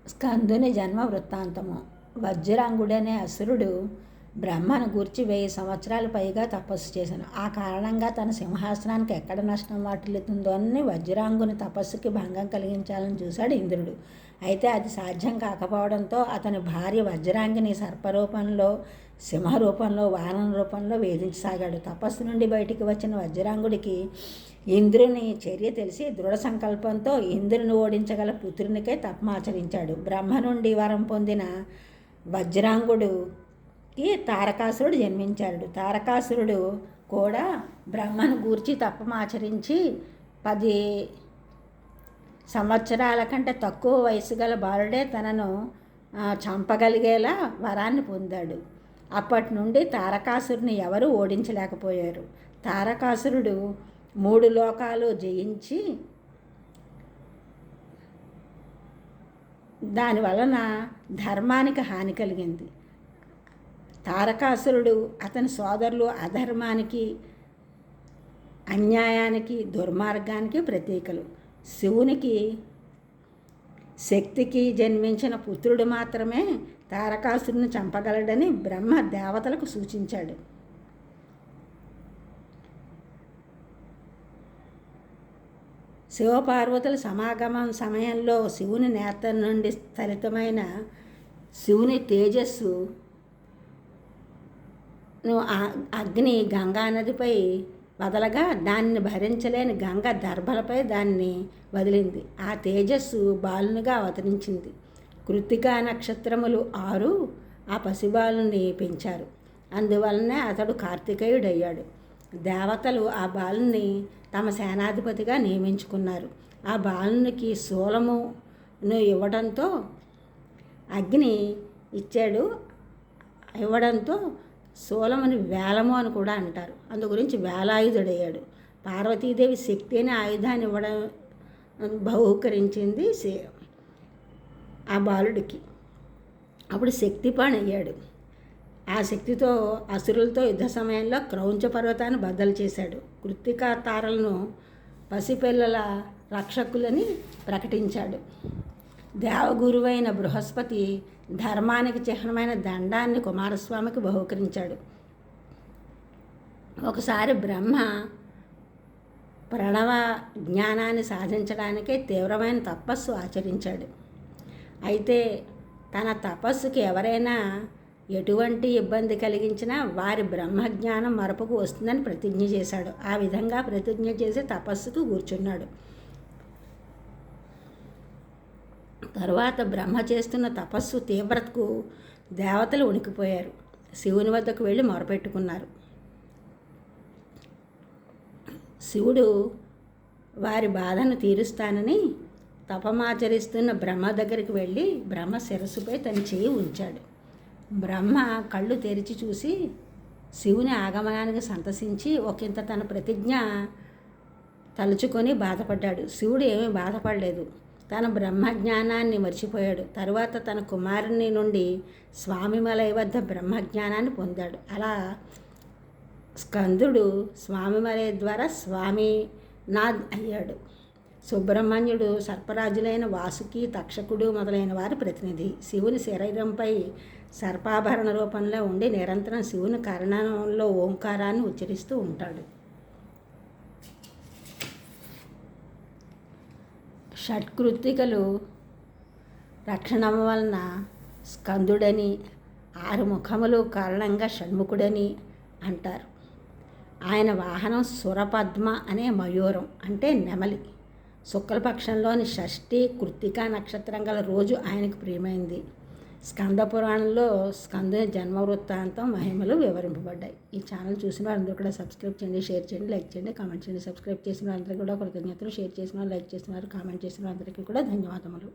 స్కందుని జన్మ వృత్తాంతము. వజ్రాంగుడనే అసురుడు బ్రహ్మను గూర్చి 1000 సంవత్సరాలు పైగా తపస్సు చేశాను. ఆ కారణంగా తన సింహాసనానికి ఎక్కడ నష్టం వాటిల్లుతుందో అని వజ్రాంగుని తపస్సుకి భంగం కలిగించాలని చూశాడు ఇంద్రుడు. అయితే అది సాధ్యం కాకపోవడంతో అతని భార్య వజ్రాంగిని సర్పరూపంలో, సింహరూపంలో, వాహనం రూపంలో వేధించసాగాడు. తపస్సు నుండి బయటికి వచ్చిన వజ్రాంగుడికి ఇంద్రుని చర్య తెలిసి దృఢ సంకల్పంతో ఇంద్రుని ఓడించగల పుత్రునికే తపమాచరించాడు. బ్రహ్మ నుండి వరం పొందిన వజ్రాంగుడికి తారకాసురుడు జన్మించాడు. తారకాసురుడు కూడా బ్రహ్మను గూర్చి తపమాచరించి 10 సంవత్సరాల కంటే తక్కువ వయసు గల బాలుడే తనను చంపగలిగేలా వరాన్ని పొందాడు. అప్పటి నుండి తారకాసురుని ఎవరూ ఓడించలేకపోయారు. తారకాసురుడు 3 లోకాలు జయించి దానివలన ధర్మానికి హాని కలిగింది. తారకాసురుడు అతని సోదరులు అధర్మానికి, అన్యాయానికి, దుర్మార్గానికి ప్రతీకలు. శివునికి శక్తికి జన్మించిన పుత్రుడు మాత్రమే తారకాసురుని చంపగలడని బ్రహ్మ దేవతలకు సూచించాడు. శివపార్వతుల సమాగమం సమయంలో శివుని నేత్రం నుండి స్థలితమైన శివుని తేజస్సు అగ్ని గంగా నదిపై వదలగా దానిని భరించలేని గంగ దర్భలపై దాన్ని వదిలింది. ఆ తేజస్సు బాలునిగా అవతరించింది. కృత్తికా నక్షత్రములు 6 ఆ పసిబాలుని పెంచారు. అందువలనే అతడు కార్తికేయుడయ్యాడు. దేవతలు ఆ బాలుని తమ సేనాధిపతిగా నియమించుకున్నారు. ఆ బాలునికి శూలమును ఇవ్వడంతో అగ్ని ఇవ్వడంతో శూలముని వేలము అని కూడా అంటారు. అందు గురించి వేలాయుధుడయ్యాడు. పార్వతీదేవి శక్తి అనే ఆయుధాన్ని ఇవ్వడం బహుకరించింది ఆ బాలుడికి. అప్పుడు శక్తిపాణి అయ్యాడు. ఆ శక్తితో అసురులతో యుద్ధ సమయంలో క్రౌంచ పర్వతాన్ని బద్దలు చేశాడు. కృత్తికా తారలను పసిపిల్లల రక్షకులని ప్రకటించాడు. దేవగురువైన బృహస్పతి ధర్మానికి చిహ్నమైన దండాన్ని కుమారస్వామికి బహుకరించాడు. ఒకసారి బ్రహ్మ ప్రణవ జ్ఞానాన్ని సాధించడానికే తీవ్రమైన తపస్సు ఆచరించాడు. అయితే తన తపస్సుకి ఎవరైనా ఎటువంటి ఇబ్బంది కలిగించినా వారి బ్రహ్మజ్ఞానం మరపుకు వస్తుందని ప్రతిజ్ఞ చేశాడు. ఆ విధంగా ప్రతిజ్ఞ చేసి తపస్సుకు కూర్చున్నాడు. తరువాత బ్రహ్మ చేస్తున్న తపస్సు తీవ్రతకు దేవతలు వణికిపోయారు. శివుని వద్దకు వెళ్ళి మొరపెట్టుకున్నారు. శివుడు వారి బాధను తీరుస్తానని తపమాచరిస్తున్న బ్రహ్మ దగ్గరికి వెళ్ళి బ్రహ్మ శిరస్సుపై తన చేయి ఉంచాడు. బ్రహ్మ కళ్ళు తెరిచి చూసి శివుని ఆగమనానికి సంతసించి ఒకంత తన ప్రతిజ్ఞ తలుచుకొని బాధపడ్డాడు. శివుడు ఏమీ బాధపడలేదు. తన బ్రహ్మజ్ఞానాన్ని మర్చిపోయాడు. తరువాత తన కుమారుని నుండి స్వామిమలై వద్ద బ్రహ్మజ్ఞానాన్ని పొందాడు. అలా స్కందుడు స్వామిమలై ద్వారా స్వామినాథ్ అయ్యాడు. సుబ్రహ్మణ్యుడు సర్పరాజులైన వాసుకి, తక్షకుడు మొదలైన వారి ప్రతినిధి. శివుని శరీరంపై సర్పాభరణ రూపంలో ఉండి నిరంతరం శివుని కర్ణంలో ఓంకారాన్ని ఉచ్చరిస్తూ ఉంటాడు. షట్కృత్తికలు రక్షణ వలన స్కందుడని, 6 ముఖములు కారణంగా షణ్ముఖుడని అంటారు. ఆయన వాహనం సురపద్మ అనే మయూరం అంటే నెమలి. శుక్లపక్షంలోని షష్ఠి కృత్తికా నక్షత్రం గల రోజు ఆయనకు ప్రియమైంది. స్కంద పురాణంలో స్కందుని జన్మ వృత్తాంతం మహిమలు వివరింపబడ్డాయి. ఈ ఛానల్ చూసిన వారందరూ కూడా సబ్స్క్రైబ్ చేయండి, షేర్ చేయండి, లైక్ చేయండి, కామెంట్ చేయండి. సబ్స్క్రైబ్ చేసిన వారందరికీ కూడా కృతజ్ఞతలు. షేర్ చేసిన వారు, లైక్ చేసిన వారు, కామెంట్ చేసిన వారందరికీ కూడా ధన్యవాదములు.